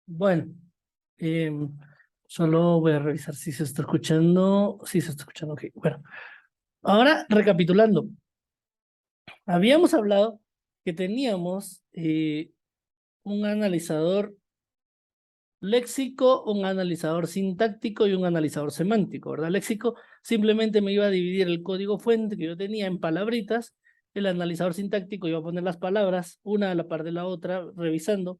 Bueno, em, solo voy a revisar si se está escuchando. Sí, se está escuchando, ok. Bueno, ahora recapitulando, habíamos hablado que teníamos un analizador léxico, un analizador sintáctico y un analizador semántico, ¿verdad? Léxico simplemente me iba a dividir el código fuente que yo tenía en palabritas. El analizador sintáctico iba a poner las palabras una a la par de la otra, revisando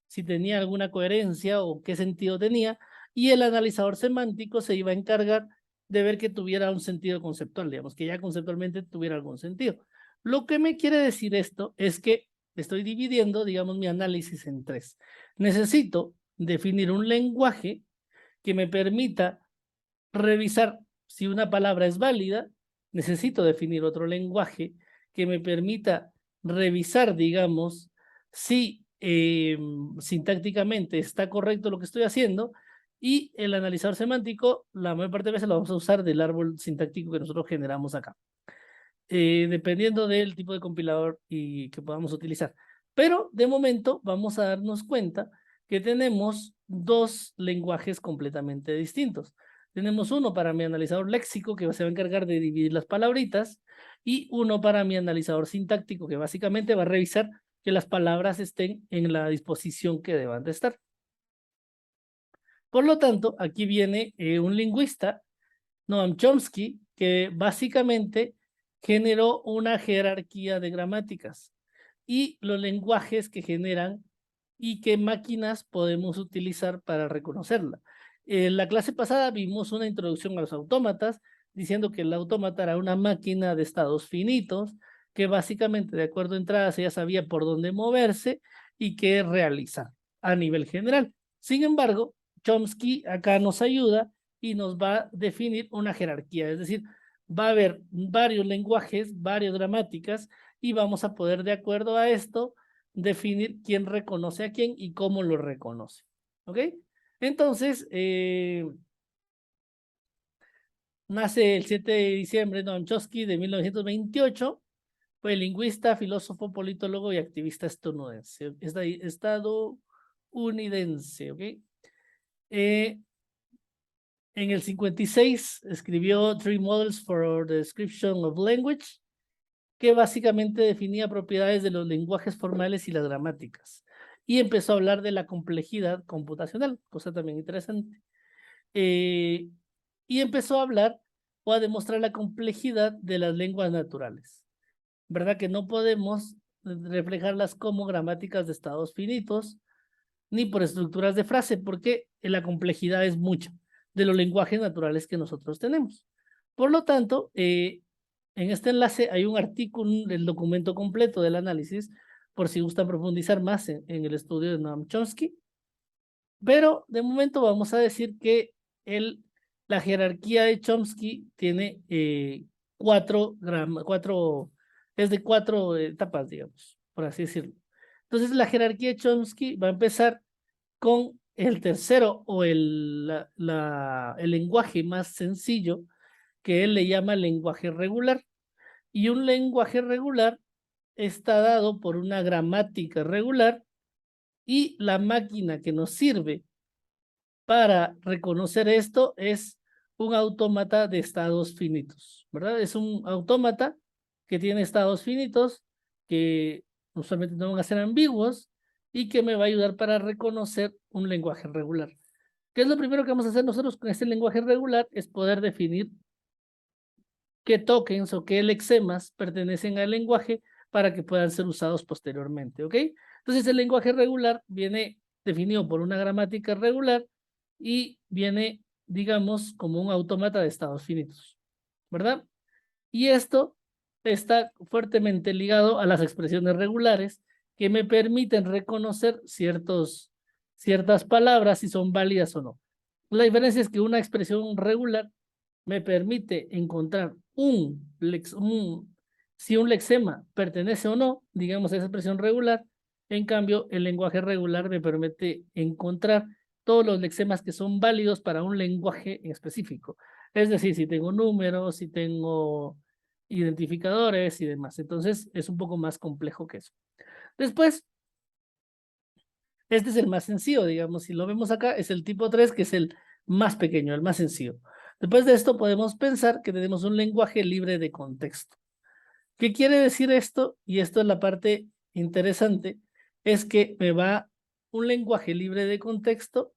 si tenía alguna coherencia o qué sentido tenía, y el analizador semántico se iba a encargar de ver que tuviera un sentido conceptual, digamos, que ya conceptualmente tuviera algún sentido. Lo que me quiere decir esto es que estoy dividiendo, digamos, mi análisis en tres. Necesito definir un lenguaje que me permita revisar si una palabra es válida. Necesito definir otro lenguaje que me permita revisar, digamos, si sintácticamente está correcto lo que estoy haciendo, y el analizador semántico, la mayor parte de veces lo vamos a usar del árbol sintáctico que nosotros generamos acá, dependiendo del tipo de compilador y que podamos utilizar. Pero de momento vamos a darnos cuenta que tenemos dos lenguajes completamente distintos. Tenemos uno para mi analizador léxico, que se va a encargar de dividir las palabritas, y uno para mi analizador sintáctico, que básicamente va a revisar que las palabras estén en la disposición que deban de estar. Por lo tanto, aquí viene un lingüista, Noam Chomsky, que básicamente generó una jerarquía de gramáticas y los lenguajes que generan y qué máquinas podemos utilizar para reconocerla. En la clase pasada vimos una introducción a los autómatas, diciendo que el autómata era una máquina de estados finitos, que básicamente, de acuerdo a entradas, ella sabía por dónde moverse y qué realizar a nivel general. Sin embargo, Chomsky acá nos ayuda y nos va a definir una jerarquía, es decir, va a haber varios lenguajes, varias gramáticas, y vamos a poder, de acuerdo a esto, definir quién reconoce a quién y cómo lo reconoce. ¿Ok? Entonces, nace el 7 de diciembre Noam Chomsky de 1928, fue lingüista, filósofo, politólogo y activista estadounidense. ¿Ok? En el 56 escribió Three Models for the Description of Language, que básicamente definía propiedades de los lenguajes formales y las gramáticas. Y empezó a hablar de la complejidad computacional, cosa también interesante. Y empezó a hablar o a demostrar la complejidad de las lenguas naturales. ¿Verdad? Que no podemos reflejarlas como gramáticas de estados finitos, ni por estructuras de frase, porque la complejidad es mucha de los lenguajes naturales que nosotros tenemos. Por lo tanto, en este enlace hay un artículo del documento completo del análisis, por si gustan profundizar más en el estudio de Noam Chomsky. Pero de momento vamos a decir que la jerarquía de Chomsky tiene es de cuatro etapas, digamos, por así decirlo. Entonces la jerarquía de Chomsky va a empezar con el tercero o el lenguaje más sencillo, que él le llama lenguaje regular. Y un lenguaje regular está dado por una gramática regular, y la máquina que nos sirve para reconocer esto es un autómata de estados finitos, ¿verdad? Es un autómata que tiene estados finitos, que usualmente no van a ser ambiguos, y que me va a ayudar para reconocer un lenguaje regular. ¿Qué es lo primero que vamos a hacer nosotros con este lenguaje regular? Es poder definir qué tokens o qué lexemas pertenecen al lenguaje para que puedan ser usados posteriormente, ¿ok? Entonces el lenguaje regular viene definido por una gramática regular y viene, digamos, como un autómata de estados finitos, ¿verdad? Y esto está fuertemente ligado a las expresiones regulares, que me permiten reconocer ciertas palabras, si son válidas o no. La diferencia es que una expresión regular me permite encontrar si un lexema pertenece o no, digamos, a esa expresión regular. En cambio, el lenguaje regular me permite encontrar todos los lexemas que son válidos para un lenguaje en específico. Es decir, si tengo números, si tengo identificadores y demás. Entonces, es un poco más complejo que eso. Después, Este es el más sencillo, digamos, si lo vemos acá, es el tipo 3, que es el más pequeño, el más sencillo. Después de esto podemos pensar que tenemos un lenguaje libre de contexto. ¿Qué quiere decir esto? Y esto es la parte interesante, es que un lenguaje libre de contexto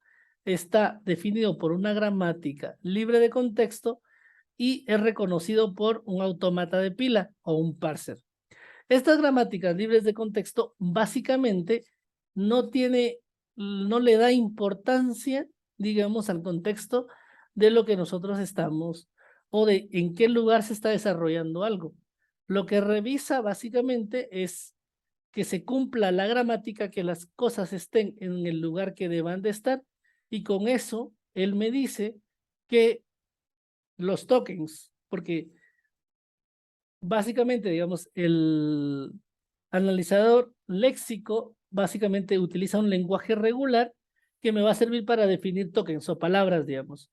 está definido por una gramática libre de contexto y es reconocido por un autómata de pila o un parser. Estas gramáticas libres de contexto básicamente no le da importancia, digamos, al contexto de lo que nosotros estamos o de en qué lugar se está desarrollando algo. Lo que revisa básicamente es que se cumpla la gramática, que las cosas estén en el lugar que deban de estar, y con eso él me dice que los tokens, porque básicamente, digamos, el analizador léxico básicamente utiliza un lenguaje regular que me va a servir para definir tokens o palabras, digamos.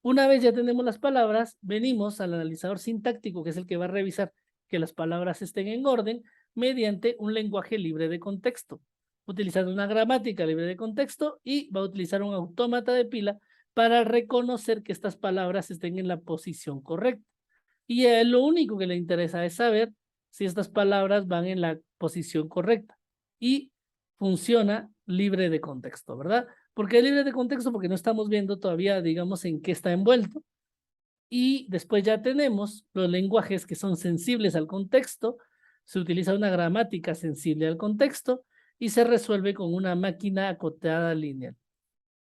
Una vez ya tenemos las palabras, venimos al analizador sintáctico, que es el que va a revisar que las palabras estén en orden mediante un lenguaje libre de contexto, utilizando una gramática libre de contexto, y va a utilizar un autómata de pila para reconocer que estas palabras estén en la posición correcta. Y a él lo único que le interesa es saber si estas palabras van en la posición correcta. Y funciona libre de contexto, ¿verdad? ¿Por qué libre de contexto? Porque no estamos viendo todavía, digamos, en qué está envuelto. Y después ya tenemos los lenguajes que son sensibles al contexto. Se utiliza una gramática sensible al contexto y se resuelve con una máquina acotada lineal.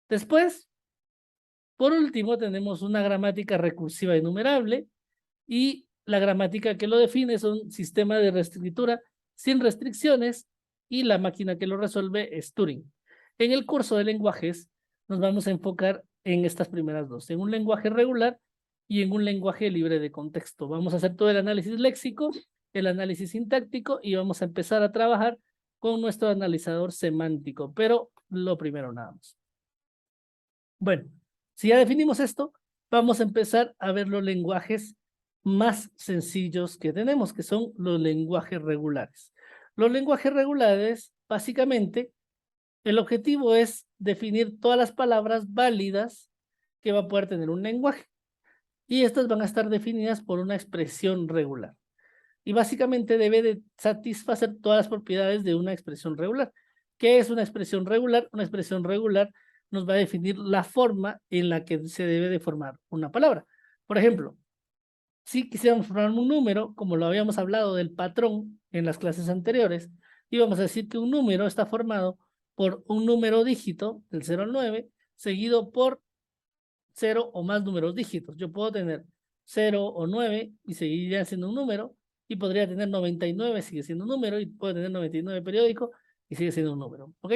Después, por último, tenemos una gramática recursiva enumerable, y la gramática que lo define es un sistema de reescritura sin restricciones, y la máquina que lo resuelve es Turing. En el curso de lenguajes nos vamos a enfocar en estas primeras dos, en un lenguaje regular y en un lenguaje libre de contexto. Vamos a hacer todo el análisis léxico, el análisis sintáctico, y vamos a empezar a trabajar con nuestro analizador semántico, pero lo primero nada más. Bueno, si ya definimos esto, vamos a empezar a ver los lenguajes más sencillos que tenemos, que son los lenguajes regulares. Los lenguajes regulares, básicamente, el objetivo es definir todas las palabras válidas que va a poder tener un lenguaje, y estas van a estar definidas por una expresión regular. Y básicamente debe de satisfacer todas las propiedades de una expresión regular. ¿Qué es una expresión regular? Una expresión regular nos va a definir la forma en la que se debe de formar una palabra. Por ejemplo, si quisiéramos formar un número, como lo habíamos hablado del patrón en las clases anteriores, íbamos a decir que un número está formado por un número dígito, del 0 al 9, seguido por 0 o más números dígitos. Yo puedo tener 0 o 9 y seguiría siendo un número, y podría tener 99, sigue siendo un número, y puedo tener 99 periódico y sigue siendo un número, ¿ok?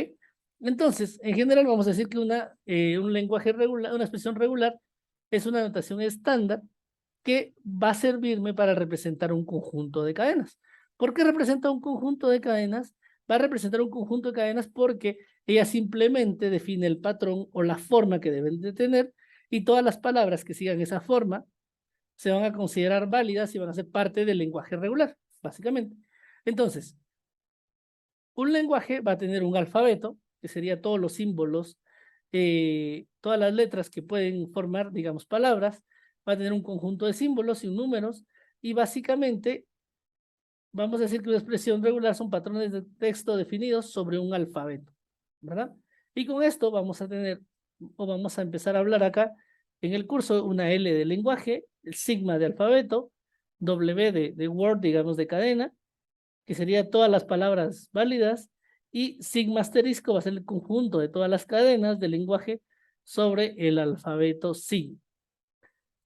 Entonces, en general vamos a decir que un lenguaje regular, una expresión regular, es una notación estándar que va a servirme para representar un conjunto de cadenas. ¿Por qué representa un conjunto de cadenas? Va a representar un conjunto de cadenas porque ella simplemente define el patrón o la forma que deben de tener, y todas las palabras que sigan esa forma se van a considerar válidas y van a ser parte del lenguaje regular, básicamente. Entonces, un lenguaje va a tener un alfabeto, que sería todos los símbolos, todas las letras que pueden formar, digamos, palabras. Va a tener un conjunto de símbolos y números, y básicamente vamos a decir que una expresión regular son patrones de texto definidos sobre un alfabeto, ¿verdad? Y con esto vamos a tener, o vamos a empezar a hablar acá en el curso, una L de lenguaje, el sigma de alfabeto, W de word, digamos, de cadena, que sería todas las palabras válidas, y sigma asterisco va a ser el conjunto de todas las cadenas del lenguaje sobre el alfabeto SIG.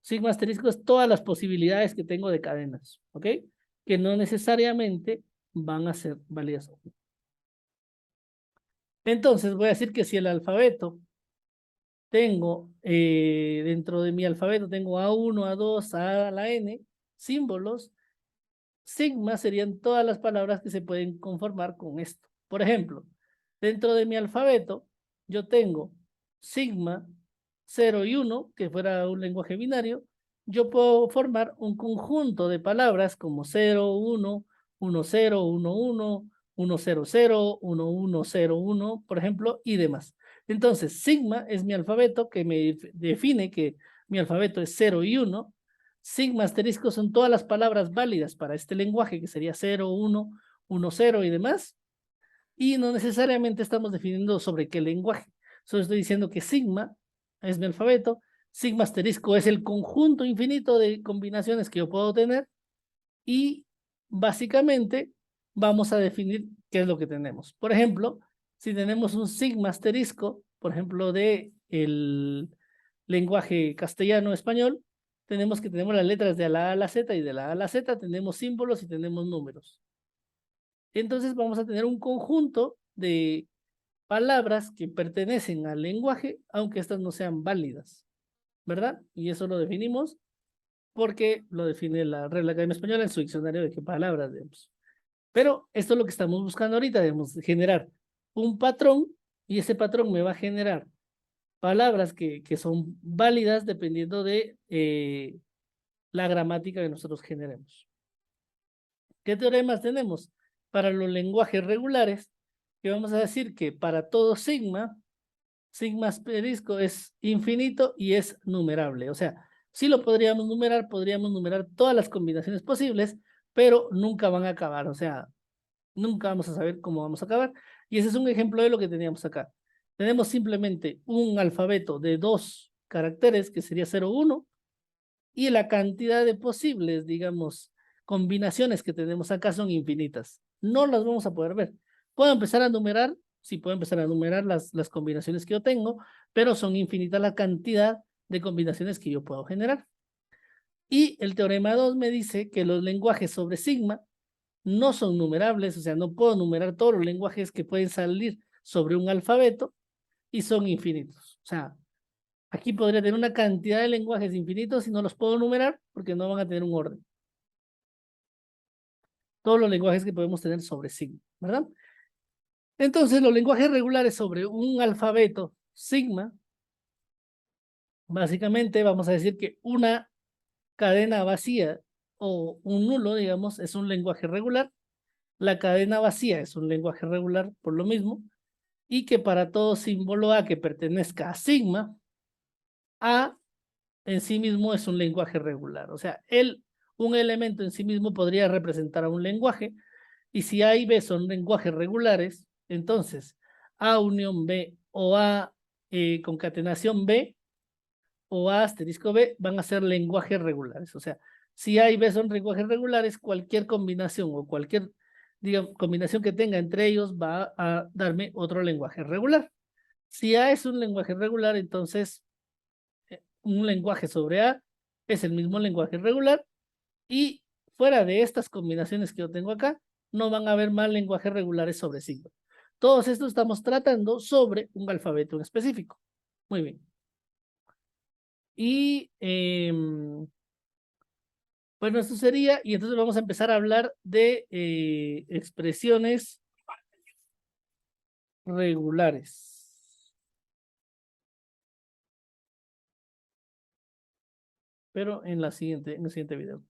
Sigma asterisco es todas las posibilidades que tengo de cadenas, ¿ok? Que no necesariamente van a ser válidas. Entonces voy a decir que si el alfabeto tengo, dentro de mi alfabeto tengo A1, A2, A la N, símbolos, sigma serían todas las palabras que se pueden conformar con esto. Por ejemplo, dentro de mi alfabeto yo tengo sigma 0 y 1, que fuera un lenguaje binario. Yo puedo formar un conjunto de palabras como 0, 1, 1, 0, 1, 1, 100, 1101, por ejemplo, y demás. Entonces, sigma es mi alfabeto que me define que mi alfabeto es 0 y 1. Sigma asterisco son todas las palabras válidas para este lenguaje, que sería 0, 1, 1, 0 y demás. Y no necesariamente estamos definiendo sobre qué lenguaje. Solo estoy diciendo que sigma es mi alfabeto. Sigma asterisco es el conjunto infinito de combinaciones que yo puedo tener. Y básicamente vamos a definir qué es lo que tenemos. Por ejemplo, si tenemos un sigma asterisco, por ejemplo, de el lenguaje castellano-español, tenemos que tenemos las letras de la A a la Z y de la A a la Z tenemos símbolos y tenemos números. Entonces vamos a tener un conjunto de palabras que pertenecen al lenguaje, aunque estas no sean válidas, ¿verdad? Y eso lo definimos porque lo define la Real Academia Española en su diccionario de qué palabras, digamos. Pero esto es lo que estamos buscando ahorita, debemos generar un patrón y ese patrón me va a generar palabras que son válidas dependiendo de la gramática que nosotros generemos. ¿Qué teoremas tenemos? Para los lenguajes regulares, que vamos a decir que para todo sigma, sigma asterisco es infinito y es numerable. O sea, si lo podríamos numerar todas las combinaciones posibles, pero nunca van a acabar. O sea, nunca vamos a saber cómo vamos a acabar. Y ese es un ejemplo de lo que teníamos acá. Tenemos simplemente un alfabeto de 2 caracteres, que sería 0, 1, y la cantidad de posibles, digamos, combinaciones que tenemos acá son infinitas. No las vamos a poder ver. Puedo empezar a numerar, sí puedo empezar a numerar las combinaciones que yo tengo, pero son infinitas la cantidad de combinaciones que yo puedo generar. Y el teorema 2 me dice que los lenguajes sobre sigma no son numerables, o sea, no puedo numerar todos los lenguajes que pueden salir sobre un alfabeto y son infinitos. O sea, aquí podría tener una cantidad de lenguajes infinitos y no los puedo numerar porque no van a tener un orden. Todos los lenguajes que podemos tener sobre sigma, ¿verdad? Entonces, los lenguajes regulares sobre un alfabeto sigma, básicamente vamos a decir que una cadena vacía o un nulo, digamos, es un lenguaje regular. La cadena vacía es un lenguaje regular por lo mismo. Y que para todo símbolo A que pertenezca a sigma, A en sí mismo es un lenguaje regular. O sea, un elemento en sí mismo podría representar a un lenguaje, y si A y B son lenguajes regulares, entonces A unión B o A concatenación B o A asterisco B van a ser lenguajes regulares. O sea, si A y B son lenguajes regulares, cualquier combinación o cualquier digamos, combinación que tenga entre ellos va a darme otro lenguaje regular. Si A es un lenguaje regular, entonces un lenguaje sobre A es el mismo lenguaje regular, y fuera de estas combinaciones que yo tengo acá, no van a haber más lenguajes regulares sobre sigma. Todos estos estamos tratando sobre un alfabeto en específico. Muy bien. Y bueno, esto sería, y entonces vamos a empezar a hablar de expresiones regulares. Pero en el siguiente video.